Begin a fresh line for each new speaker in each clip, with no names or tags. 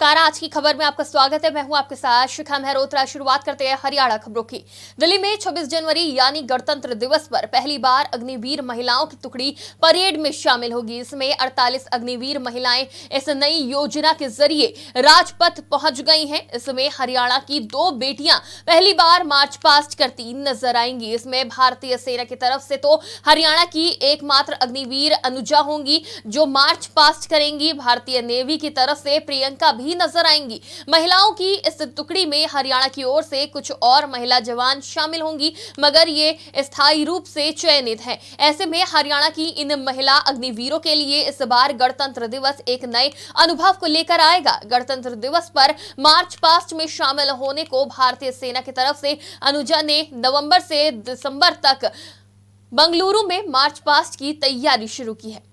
नमस्कार, आज की खबर में आपका स्वागत है। मैं हूं आपके साथ शिखा मेहरोत्रा। शुरुआत करते हैं हरियाणा खबरों की। दिल्ली में 26 जनवरी यानी गणतंत्र दिवस पर पहली बार अग्निवीर महिलाओं की टुकड़ी परेड में शामिल होगी। इसमें 48 अग्निवीर महिलाएं इस नई योजना के जरिए राजपथ पहुंच गई हैं। इसमें हरियाणा की 2 बेटियां पहली बार मार्च पास्ट करती नजर आएंगी। इसमें भारतीय सेना की तरफ से तो हरियाणा की एकमात्र अग्निवीर अनुजा होंगी जो मार्च पास्ट करेंगी। भारतीय नेवी की तरफ से प्रियंका भी नजर आएंगी। महिलाओं की इस टुकड़ी में हरियाणा की ओर से कुछ और महिला जवान शामिल होंगी, मगर ये स्थायी रूप से चयनित हैं। ऐसे में हरियाणा की इन महिला अग्निवीरों के लिए इस बार गणतंत्र दिवस एक नए अनुभव को लेकर आएगा। गणतंत्र दिवस पर मार्च पास्ट में शामिल होने को भारतीय सेना की तरफ से अनुजा ने नवंबर से दिसंबर तक बंगलुरु में मार्च पास्ट की तैयारी शुरू की है।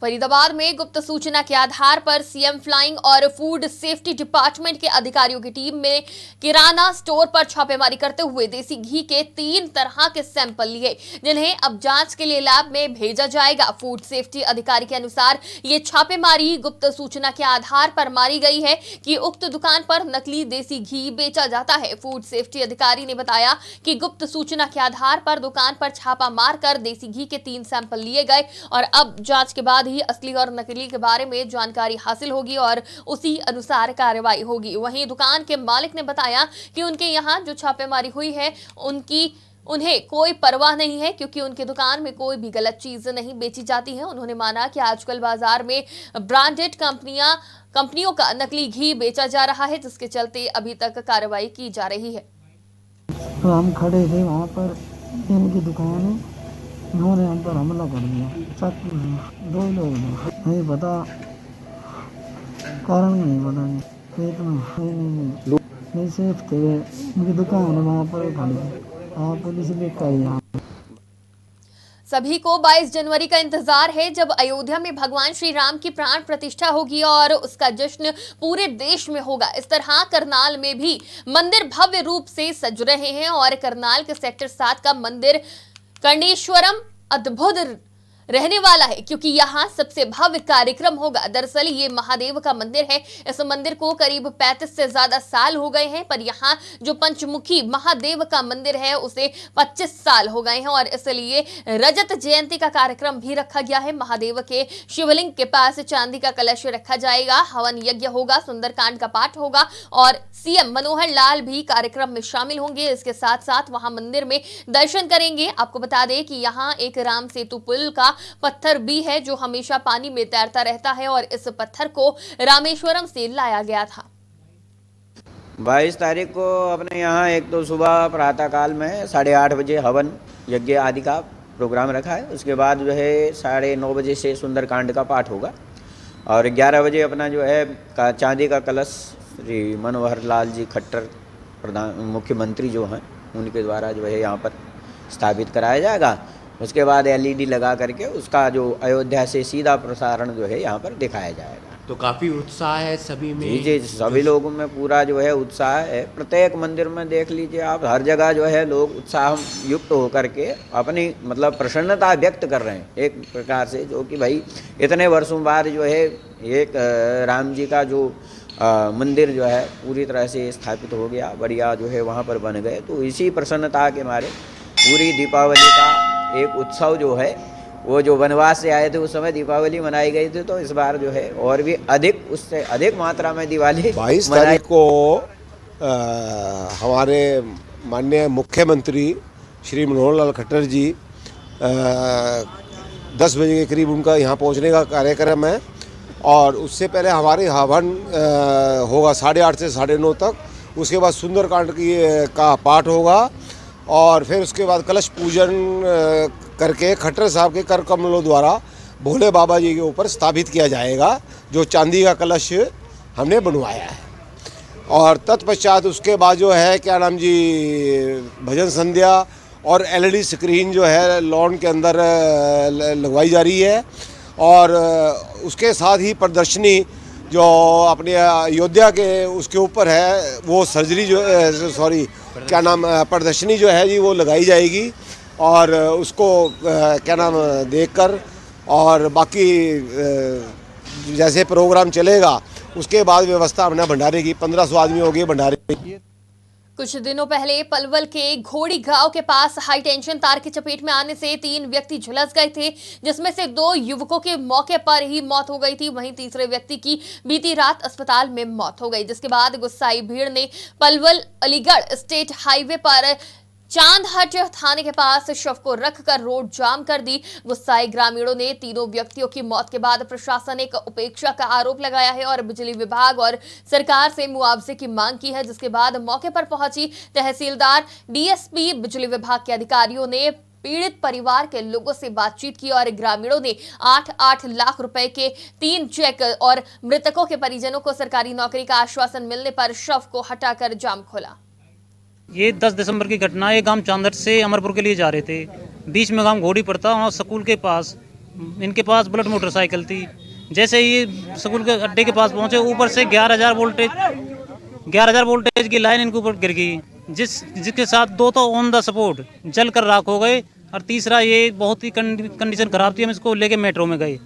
फरीदाबाद में गुप्त सूचना के आधार पर सीएम फ्लाइंग और फूड सेफ्टी डिपार्टमेंट के अधिकारियों की टीम में किराना स्टोर पर छापेमारी करते हुए देसी घी के 3 तरह के सैंपल लिए, जिन्हें अब जांच के लिए लैब में भेजा जाएगा। फूड सेफ्टी अधिकारी के अनुसार ये छापेमारी गुप्त सूचना के आधार पर मारी गई है कि उक्त दुकान पर नकली देसी घी बेचा जाता है। फूड सेफ्टी अधिकारी ने बताया कि गुप्त सूचना के आधार पर दुकान पर छापा मारकर देसी घी के 3 सैंपल लिए गए और अब जांच के बाद ही असली और नकली के बारे में जानकारी हासिल होगी और उसी अनुसार कार्रवाई होगी। वहीं दुकान के मालिक ने बताया कि उनके यहां जो छापेमारी हुई है उन्हें कोई परवाह नहीं है, क्योंकि उनकी दुकान में कोई भी गलत चीज नहीं बेची जाती है। उन्होंने माना कि आजकल बाजार में ब्रांडेड कंपनियों का नकली घी बेचा जा रहा है, जिसके चलते अभी तक कार्रवाई की जा रही है।
तो हम खड़े थे वहाँ पर, इनकी दुकान है, उन्होंने हम पर हमला कर दिया। 2 लोग नहीं पता, कारण नहीं पता, इतना नहीं सेफ थे। उनकी दुकान है वहाँ पर खड़ी, आप पुलिस लेकर आई यहाँ।
सभी को 22 जनवरी का इंतजार है, जब अयोध्या में भगवान श्री राम की प्राण प्रतिष्ठा होगी और उसका जश्न पूरे देश में होगा। इस तरह करनाल में भी मंदिर भव्य रूप से सज रहे हैं और करनाल के सेक्टर 7 का मंदिर कर्णेश्वरम अद्भुत रहने वाला है, क्योंकि यहाँ सबसे भव्य कार्यक्रम होगा। दरअसल ये महादेव का मंदिर है। इस मंदिर को करीब 35 से ज्यादा साल हो गए हैं, पर यहाँ जो पंचमुखी महादेव का मंदिर है उसे 25 साल हो गए हैं और इसलिए रजत जयंती का कार्यक्रम भी रखा गया है। महादेव के शिवलिंग के पास चांदी का कलश रखा जाएगा, हवन यज्ञ होगा, सुंदरकांड का पाठ होगा और सीएम मनोहर लाल भी कार्यक्रम में शामिल होंगे। इसके साथ साथ वहां मंदिर में दर्शन करेंगे। आपको बता दें कि यहाँ एक राम सेतु पुल का पत्थर भी है जो हमेशा पानी में तैरता रहता है और इस पत्थर को रामेश्वरम से लाया गया था।
22 तारीख को अपने यहाँ एक तो सुबह प्रातःकाल में 8:30 बजे हवन यज्ञ आदि का प्रोग्राम रखा है। उसके बाद जो है 9:30 बजे से सुंदरकांड का पाठ होगा और 11 बजे अपना जो है चांदी का कलश श्री मनोहर लाल जी खट्टर मुख्यमंत्री जो हैं उनके द्वारा जो है यहाँ पर स्थापित कराया जाएगा। उसके बाद LED लगा करके उसका जो अयोध्या से सीधा प्रसारण जो है यहाँ पर दिखाया जाएगा।
तो काफ़ी उत्साह है सभी में।
जी सभी लोगों में पूरा जो है उत्साह है। प्रत्येक मंदिर में देख लीजिए आप, हर जगह जो है लोग उत्साह युक्त होकर के अपनी मतलब प्रसन्नता व्यक्त कर रहे हैं एक प्रकार से, जो कि भाई इतने वर्षों बाद जो है एक राम जी का जो मंदिर जो है पूरी तरह से स्थापित हो गया, बढ़िया जो है वहाँ पर बन गए। तो इसी प्रसन्नता के मारे पूरी दीपावली का एक उत्सव जो है, वो जो वनवास से आए थे उस समय दीपावली मनाई गई थी, तो इस बार जो है और भी अधिक, उससे अधिक मात्रा में दिवाली
22 तारीख को हमारे माननीय मुख्यमंत्री श्री मनोहर लाल खट्टर जी 10 बजे के करीब उनका यहाँ पहुँचने का कार्यक्रम है और उससे पहले हमारे हवन होगा 8:30 से 9:30 तक। उसके बाद सुंदरकांड का पाठ होगा और फिर उसके बाद कलश पूजन करके खट्टर साहब के कर कमलों द्वारा भोले बाबा जी के ऊपर स्थापित किया जाएगा, जो चांदी का कलश हमने बनवाया है। और तत्पश्चात उसके बाद जो है क्या नाम जी, भजन संध्या और LED स्क्रीन जो है लॉन के अंदर लगवाई जा रही है और उसके साथ ही प्रदर्शनी जो अपने अयोध्या के उसके ऊपर है वो सर्जरी जो प्रदर्शनी जो है जी वो लगाई जाएगी और उसको देखकर और बाकी जैसे प्रोग्राम चलेगा उसके बाद व्यवस्था अपना भंडारे की 1500 आदमी हो गए भंडारे की।
कुछ दिनों पहले पलवल के घोड़ी गांव के पास हाई टेंशन तार की चपेट में आने से 3 व्यक्ति झुलस गए थे, जिसमें से 2 युवकों के मौके पर ही मौत हो गई थी। वहीं तीसरे व्यक्ति की बीती रात अस्पताल में मौत हो गई, जिसके बाद गुस्साई भीड़ ने पलवल अलीगढ़ स्टेट हाईवे पर चांदहट थाने के पास शव को रखकर रोड जाम कर दी। गुस्साए ग्रामीणों ने तीनों व्यक्तियों की मौत के बाद प्रशासनिक उपेक्षा का आरोप लगाया है और बिजली विभाग और सरकार से मुआवजे की मांग की है, जिसके बाद मौके पर पहुंची तहसीलदार, डीएसपी, बिजली विभाग के अधिकारियों ने पीड़ित परिवार के लोगों से बातचीत की और ग्रामीणों ने 8-8 लाख रुपए के 3 चेक और मृतकों के परिजनों को सरकारी नौकरी का आश्वासन मिलने पर शव को हटाकर जाम खोला।
ये 10 दिसंबर की घटना है। गांव चांदर से अमरपुर के लिए जा रहे थे, बीच में गांव घोड़ी पड़ता, वहाँ स्कूल के पास इनके पास बुलेट मोटरसाइकिल थी। जैसे ये स्कूल के अड्डे के पास पहुंचे, ऊपर से 11,000 वोल्टेज की लाइन इनके ऊपर गिर गई, जिसके साथ 2 तो ऑन द स्पॉट जल कर राख हो गए और तीसरा ये बहुत ही कंडीशन खराब थी। हम इसको लेके मेट्रो में गए।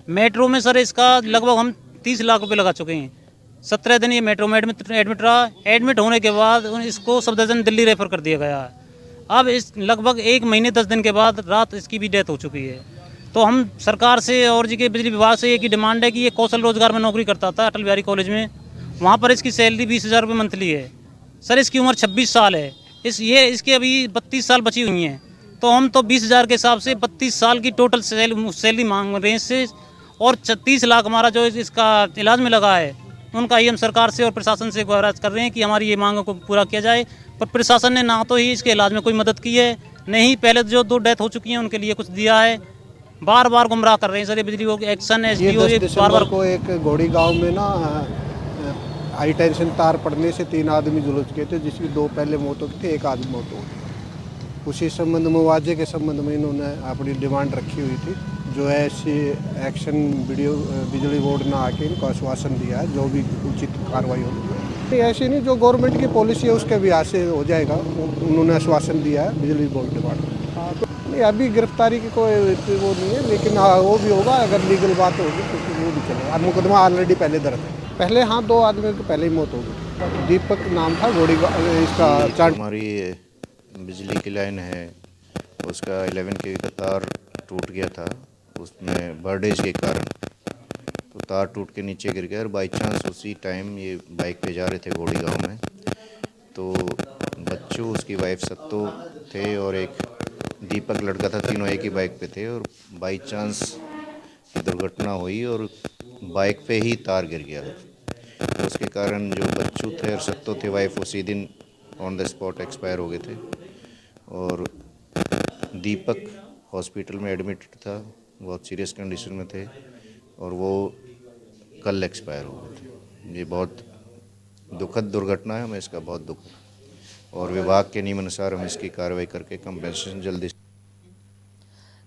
मेट्रो में सर इसका लगभग हम 30 लाख रुपये लगा चुके हैं। 17 दिन ये मेट्रो में एडमिट रहा। एडमिट होने के बाद इसको सफदरजंग दिल्ली रेफर कर दिया गया। अब इस लगभग 1 महीने 10 दिन के बाद रात इसकी भी डेथ हो चुकी है। तो हम सरकार से और जी के बिजली विभाग से एक ही डिमांड है कि ये कौशल रोजगार में नौकरी करता था अटल बिहारी कॉलेज में, वहाँ पर इसकी सैलरी 20,000 रुपये मंथली है। सर इसकी उम्र 26 साल है, इसके अभी 32 साल बची हुई हैं। तो हम तो 20,000 के हिसाब से 32 साल की टोटल सैलरी मांग रहे हैं इससे, और 30 लाख हमारा जो इसका इलाज में लगा है उनका ही हम सरकार से और प्रशासन से गुहार कर रहे हैं कि हमारी ये मांगों को पूरा किया जाए। पर प्रशासन ने ना तो ही इसके इलाज में कोई मदद की है, नहीं पहले जो 2 डेथ हो चुकी हैं उनके लिए कुछ दिया है। बार बार गुमराह कर रहे हैं सर ये बिजली एक्शन एसडीओ।
ये 10 दिसंबर को एक घोड़ी गांव में ना हाई टेंशन तार पड़ने से 3 आदमी झुलस गए थे, जिसकी 2 पहले मौत हो गई थी, 1 आदमी मौत हो गई। उसी संबंध मुआवजे के संबंध में इन्होंने अपनी डिमांड रखी हुई थी, जो है एक्शन बिजली बोर्ड ने आके इनको आश्वासन दिया है जो भी उचित कार्रवाई होगी। ऐसे नहीं, जो गवर्नमेंट की पॉलिसी है उसके भी से हो जाएगा, उन्होंने आश्वासन दिया है बिजली बोर्ड डिपार्टमेंट। तो नहीं, अभी गिरफ्तारी की कोई वो नहीं है, लेकिन वो भी होगा अगर लीगल बात होगी तो वो भी चलेगा। मुकदमा ऑलरेडी पहले दर्ज है। पहले हाँ 2 आदमी की पहले ही मौत हो गई। दीपक नाम था घोड़ी इसका।
हमारी बिजली की लाइन है, उसका 11 के का तार टूट गया था, उसमें बर्डेज के कारण तो तार टूट के नीचे गिर गया और बाई चांस उसी टाइम ये बाइक पे जा रहे थे घोड़ी गांव में, तो बच्चों उसकी वाइफ सत्तो थे और एक दीपक लड़का था, तीनों एक ही बाइक पे थे और बाई चांस दुर्घटना हुई और बाइक पे ही तार गिर गया। तो उसके कारण जो बच्चों थे और सत्तो थे वाइफ उसी दिन ऑन द स्पॉट एक्सपायर हो गए थे और दीपक हॉस्पिटल में एडमिट था, बहुत सीरियस कंडीशन में थे और वो कल एक्सपायर हो गए थे। ये बहुत दुखद दुर्घटना है, हमें इसका बहुत दुख है और विभाग के नियमानुसार हम इसकी कार्रवाई करके कंपनसेशन जल्दी।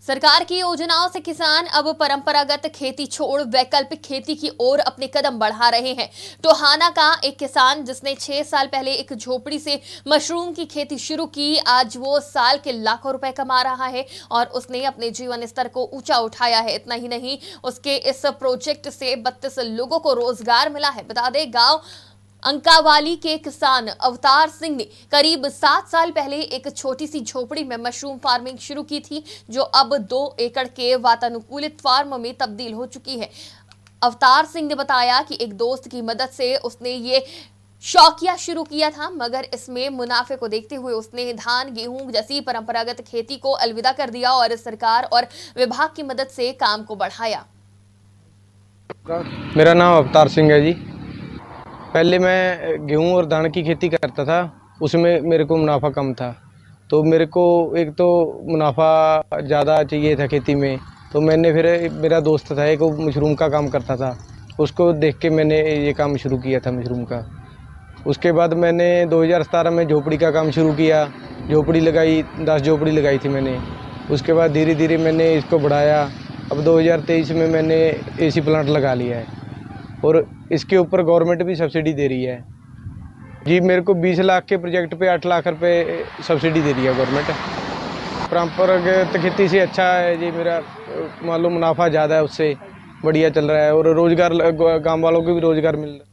सरकार की योजनाओं से किसान अब परंपरागत खेती छोड़ वैकल्पिक खेती की ओर अपने कदम बढ़ा रहे हैं। टोहाना का एक किसान जिसने 6 साल पहले एक झोपड़ी से मशरूम की खेती शुरू की, आज वो साल के लाखों रुपए कमा रहा है और उसने अपने जीवन स्तर को ऊंचा उठाया है। इतना ही नहीं, उसके इस प्रोजेक्ट से 32 लोगों को रोजगार मिला है। बता दें, गांव अंकावाली के किसान अवतार सिंह ने करीब 7 साल पहले एक छोटी सी झोपड़ी में मशरूम फार्मिंग शुरू की थी, जो अब 2 एकड़ के वातानुकूलित फार्म में तब्दील हो चुकी है। अवतार सिंह ने बताया कि एक दोस्त की मदद से उसने ये शौकिया शुरू किया था, मगर इसमें मुनाफे को देखते हुए उसने धान, गेहूं जैसी परंपरागत खेती को अलविदा कर दिया और सरकार और विभाग की मदद से काम को बढ़ाया।
मेरा नाम अवतार सिंह है जी। पहले मैं गेहूं और धान की खेती करता था, उसमें मेरे को मुनाफा कम था, तो मेरे को एक तो मुनाफा ज़्यादा चाहिए था खेती में, तो मैंने फिर मेरा दोस्त था एक, वो मशरूम का काम करता था, उसको देख के मैंने ये काम शुरू किया था मशरूम का। उसके बाद मैंने 2017 में झोपड़ी का काम शुरू किया, झोपड़ी लगाई, 10 झोपड़ी लगाई थी मैंने। उसके बाद धीरे धीरे मैंने इसको बढ़ाया। अब 2023 में मैंने एसी प्लांट लगा लिया है और इसके ऊपर गवर्नमेंट भी सब्सिडी दे रही है जी। मेरे को 20 लाख के प्रोजेक्ट पे 8 लाख रुपए सब्सिडी दे रही है गवर्नमेंट। परंपरागत खेती से अच्छा है जी, मेरा मान लो मुनाफा ज़्यादा है उससे, बढ़िया चल रहा है और रोजगार गांव वालों को भी रोजगार मिल रहा है।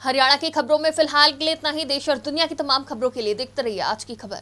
हरियाणा की खबरों में फिलहाल के लिए इतना ही। देश और दुनिया की तमाम खबरों के लिए देखते रहिए आज की खबर।